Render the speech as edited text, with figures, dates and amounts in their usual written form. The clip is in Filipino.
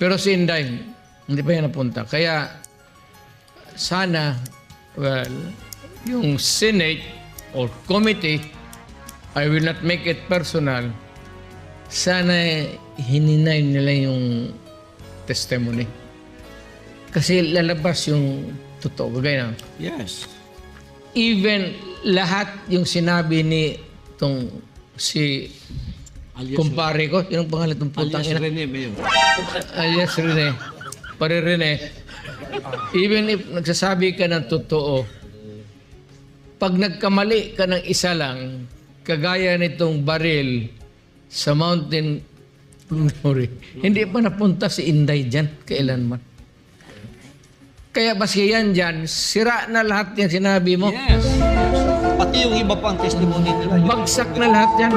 Pero si Inday, hindi pa yan napunta. Kaya, sana, well, yung Senate or committee, I will not make it personal, sana hininay nila yung testimony. Kasi lalabas yung totoo. Kagaya na. Yes. Even lahat yung sinabi ni itong si kumpare ko, yung pangalan itong putang Alias ina. Rene, Mayor. Alias Rene. Pare Rene. Even if nagsasabi ka ng totoo, pag nagkamali ka ng isa lang, kagaya nitong baril sa Mountain Glory, hindi pa napunta si Inday dyan kailanman. Kaya baski yan dyan, sira na lahat yung sinabi mo. Yes. Pati yung iba pang testimony nila. Bagsak na lahat yan.